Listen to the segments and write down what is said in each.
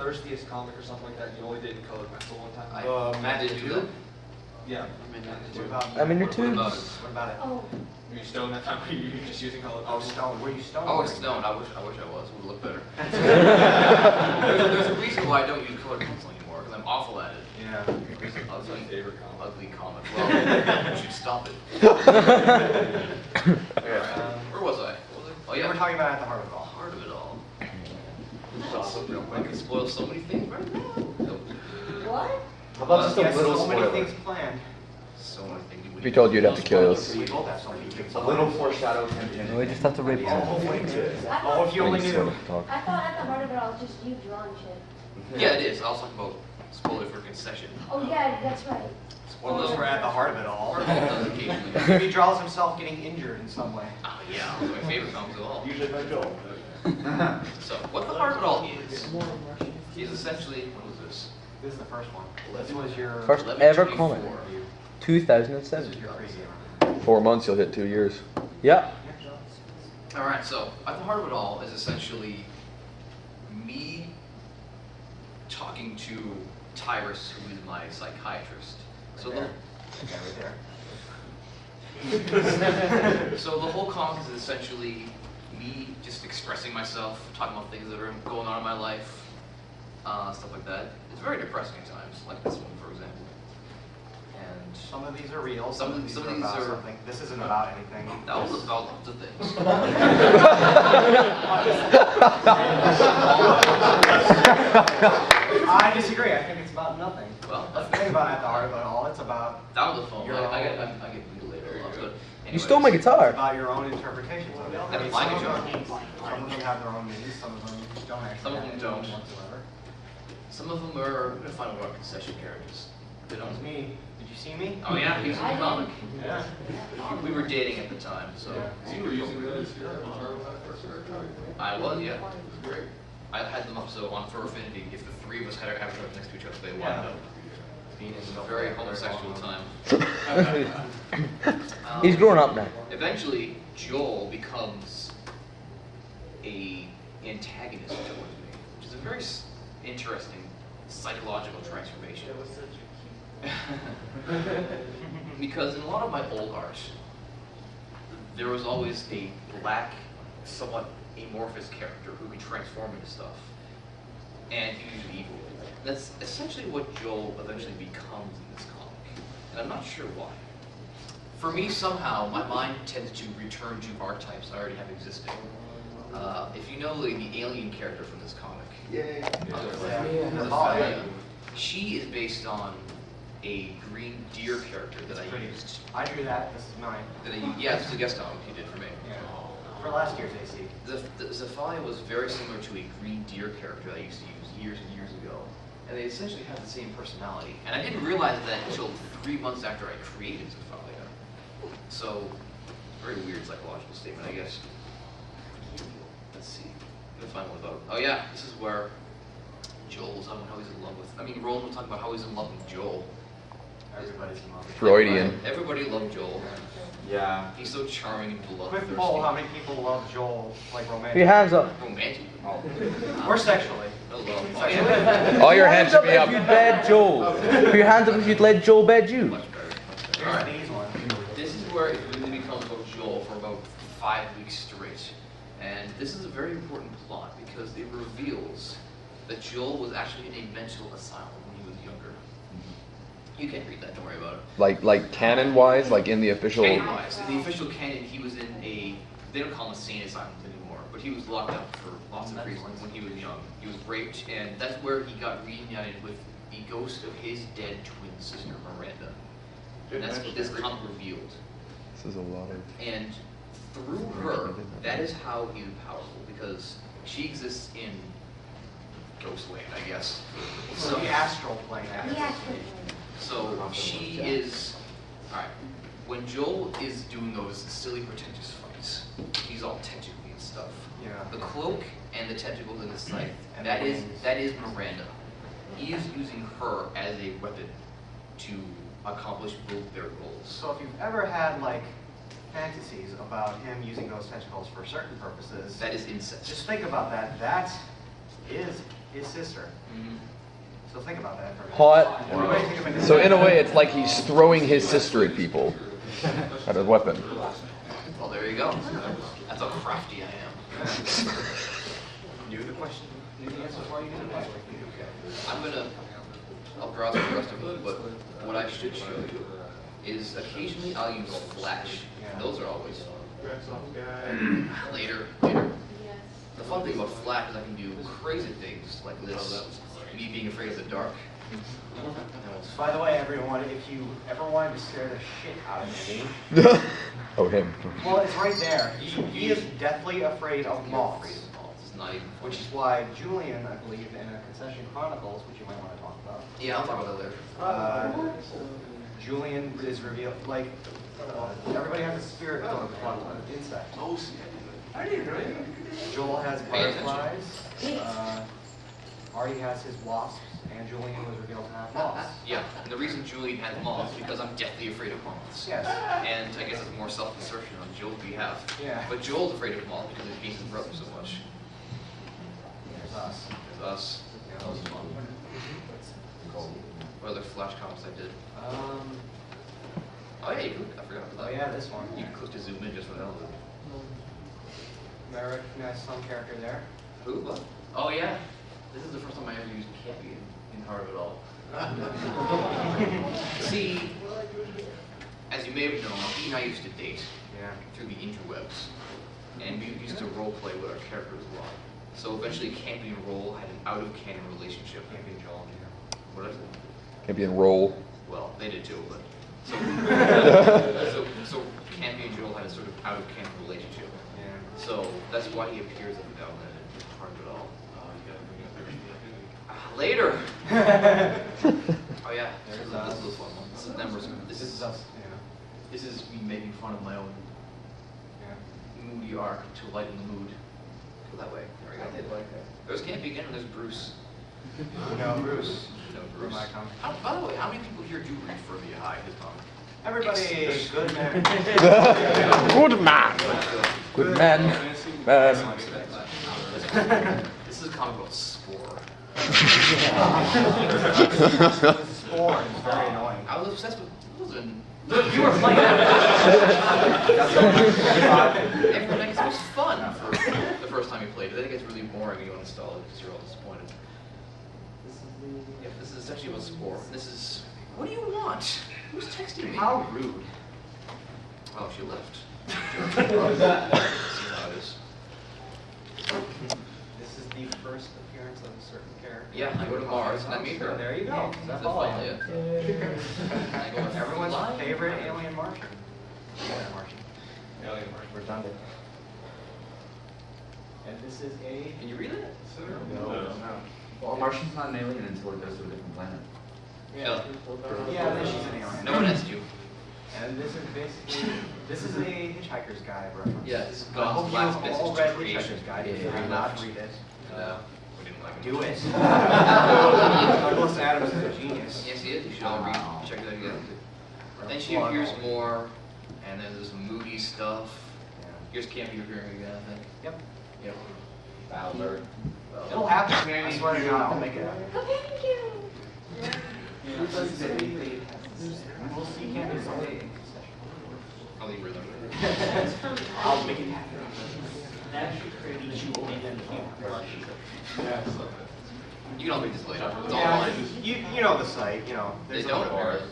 thirstiest comic or something like that. You only did in colored pencil one time. Matt did do that. Yeah. I'm in your tubes. What about it? Oh. Were you stoned that time? Were you just using colored Oh, pencil? stone. Were you stoned? Oh, stoned. I wish I was. Would look better. there's a reason why I don't use colored pencil anymore, because I'm awful at it. Yeah. That's my favorite comic. Ugly comic. Well, you should stop it. Where was I? Oh yeah, We're talking about at the heart of it all. Heart of it all. I can spoil so many things right now. What? How about just a Yes, little so many spoiler? things planned. So many things. We told you you'd have to kill us. We both have so many things A little foreshadow hint. No, we just have to rip Oh, if you I only knew. thought at the heart of it all, just you drawing shit. Yeah, it is. I was talking about spoiler for Concession. Oh yeah, that's right. Spoilers were at the heart of it all. Heart of it does occasionally. He draws himself getting injured in some way. Oh yeah, one of my favorite comics of all. Usually by Joel. So, what the heart of it all is essentially, what was this? This is the first one. This was your First ever 11/24. comic. review. 2007. This is your preview. 4 months, you'll hit 2 years. Yeah. Alright, so at the heart of it all is essentially me talking to Tyrus, who is my psychiatrist. So Right there. so the whole comic is essentially me just expressing myself, talking about things that are going on in my life, stuff like that. It's very depressing at times, like this one, for example. And Some of these are real. Some of these are are- about something. This isn't about anything. that was about lots of things. I disagree. I think it's about nothing. Well, That's the thing about at the heart of it all. It's about that was a phone. Your I own- get mutilated a lot, but You stole my it's guitar. about your own interpretations of it. I That's mean, my some of guitar. them have their own meanings. Some of them don't actually. Some of have them any don't. meaning whatsoever. some of them are, I'm gonna find more Concession characters. They That was don't. me. Did you see me? Oh yeah, he was in the comic. Yeah. We were dating at the time, so. You were using that as your avatar when I first started drawing. I was, yeah. It was great. I had them up so on for Affinity, if the three of us had our avatars next to each other, they wound up. It was a very homosexual time. He's grown up now. Eventually, Joel becomes a antagonist towards me, which is a very interesting psychological transformation. Because in a lot of my old art, there was always a black, somewhat amorphous character who could transform into stuff, and he was evil. That's essentially what Joel eventually becomes in this comic, and I'm not sure why. For me, somehow, my mind tends to return to archetypes I already have existing. If you know the alien character from this comic, Yeah. she is based on a green deer character that I used. I drew that. This is mine. Yeah, this is a guest comic you did for me. Yeah. For last year's AC. The Zephalia was very similar to a green deer character I used to use years and years ago. And they essentially have the same personality. And I didn't realize that until 3 months after I created Zephalia. So, very weird psychological statement, I guess. Let's see. I'm gonna find one about. Oh yeah, this is where Joel was talking about how he's in love with. I mean, Roland was talking about how he's in love with Joel. Everybody's in love. Freudian. Everybody loved Joel. Yeah. He's so charming and bloodthirsty. Quick poll: how many people love Joel like Put romantic? your hands up. Romantic. Or sexually? I love. Oh, yeah. All your hands should be if up. you'd bed Joel. Put your hands up if you'd let Joel bed you. Much better. All Here's right. these ones. This is where it really becomes about Joel for about 5 weeks straight. And this is a very important plot because it reveals that Joel was actually in a mental asylum when he was younger. You can't read that, don't worry about it. Like canon-wise, like in the official. Canon-wise, in the official canon, he was in a, they don't call them insane asylums anymore, but he was locked up for lots of reasons when he was young. He was raped, and that's where he got reunited with the ghost of his dead twin sister, Miranda. And that's what this comic revealed. This is a lot of. And through her, that is how he's powerful, because she exists in Ghostland, I guess. So the astral plane. Yeah. So she is, alright, when Joel is doing those silly pretentious fights, he's all tentacly and stuff. Yeah. The cloak and the tentacles in his scythe, And that the is wings. that is Miranda. He is using her as a weapon to accomplish both their goals. So if you've ever had like fantasies about him using those tentacles for certain purposes, That is incest. just think about that. That is his sister. Mhm. So think about that for a minute. Hot. Everybody think of it. So in a way, it's like he's throwing his sister at people. At a weapon. Well, there you go. That's how crafty I am. Knew the question. Knew the answer before you knew the question. I'll browse through the rest of it, but what I should show you is occasionally I'll use Flash. Yeah. Those are always fun. Later. The fun thing about Flash is I can do crazy things like this. Me being afraid of the dark. By the way, everyone, if you ever wanted to scare the shit out of me, Oh, him. well, it's right there. He is deathly afraid of moths. It's not even. Which is why Julian, I believe, in a Concession Chronicles, which you might want to talk about, Yeah, I'll talk about that later. Julian is revealed, like, everybody has a spirit of an insect. Joel has butterflies, Artie has his wasps, and Julian was revealed to have moths. Yeah, and the reason Julian has moths is because I'm deathly afraid of moths. Yes. And I guess it's more self-assertion on Joel's behalf. Yeah. But Joel's afraid of moths because he hates his brother so much. There's us. There's us. Yeah. That was fun. What other Flash comics I did? Oh yeah, you could, I forgot about Oh that. yeah, this one. You can click to zoom in just for the hell of it. I recognize some character there. Who? What? Oh yeah. This is the first time I ever used Cappy in Heart of It All. See, as you may have known, he and I used to date Yeah. through the interwebs. And we used to role play with our characters as well. So eventually Campy and Roll had an out-of-canon relationship. Can't be Joel, yeah. What is it? Can't be in roll. Well, they did too, but so Campy and Joel had a sort of out-of-canon relationship. Yeah. So that's why he appears every now and then in Heart of It All. Later. Oh yeah, this is a fun one. This is numbers. This is us. Yeah. This is me making fun of my own Yeah. moody arc to lighten the mood. Go that way. There we go. I did like that. There's Campy again, and there's Bruce. No, Bruce. No, Bruce. My comic. By the way, how many people here do read Furthia High, his comic? Everybody, good man. Good man. Good man. This is a comic about Spore. Spore is very annoying. I was obsessed with Listen. You were playing that. Everyone thinks it was fun for the first time you played it. Then it gets really boring when you uninstall it because you're all disappointed. This is essentially about Spore. This is. What do you want? Who's texting me? How rude. Oh, she left. See how it is. This is the first appearance of a certain character. Yeah, I go to Mars and I meet her. There you go. That's That's all. fun, yeah. I go with Everyone's flying. favorite alien Martian. Alien Martian. Alien Martian. Redundant. And this is a... Can you read it? No. Well, a Martian's not an alien until it goes to a different planet. Yeah. Yeah, then she's an alien. No one asked you. And this is basically... This is a Hitchhiker's Guide reference. Yeah, this is I God's hope you last have message all to read creation. Hitchhiker's Guide. If you Yeah. have not, read it. No, we didn't like it. Do it. Douglas Adams is a genius. Yes, he is. You should all read. Check it out again. Then she appears more, and then there's some moody stuff. Yeah. Here's Campy appearing again, I think. Yep. Yep. Bowser. It'll happen. I swear to God, I'll make it happen. Oh, thank you. We'll see Campy someday. I'll leave her there. I'll make it happen. You can all read this later. It's all Yeah, online. you know the site, you know. They There's don't a apparently.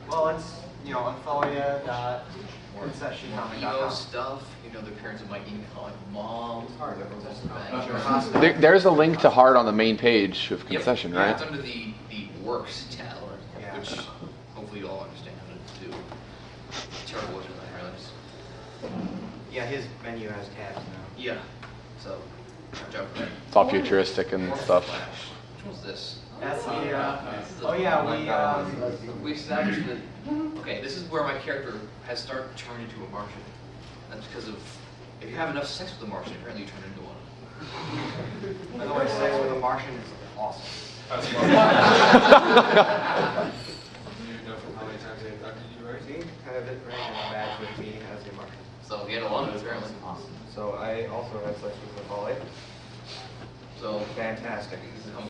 Well, it's, Anthoria.concessioncomic.com. Emo stuff, the appearance of my emo mom. There's a link to Hard on the main page of Yep. Concession, Yeah, right? it's under the works tab, Yeah. which hopefully you all understand how to do. Terrible looking, I realize. Yeah, his menu has tabs now. Yeah. So, watch out for that. It's all futuristic and More stuff. Flash. Which one's this? That's the, This is the- oh yeah, We established that. Okay, this is where my character has started to turn into a Martian. That's because of if you have enough sex with a Martian, apparently you turn into one. by the way, sex with a Martian is awesome. You know from how many times they abducted you, right? See, have it right in a badge with me as a Martian. So he had a lot of it apparently. Awesome. So I also had sex with a Polly. So Fantastic. this is coming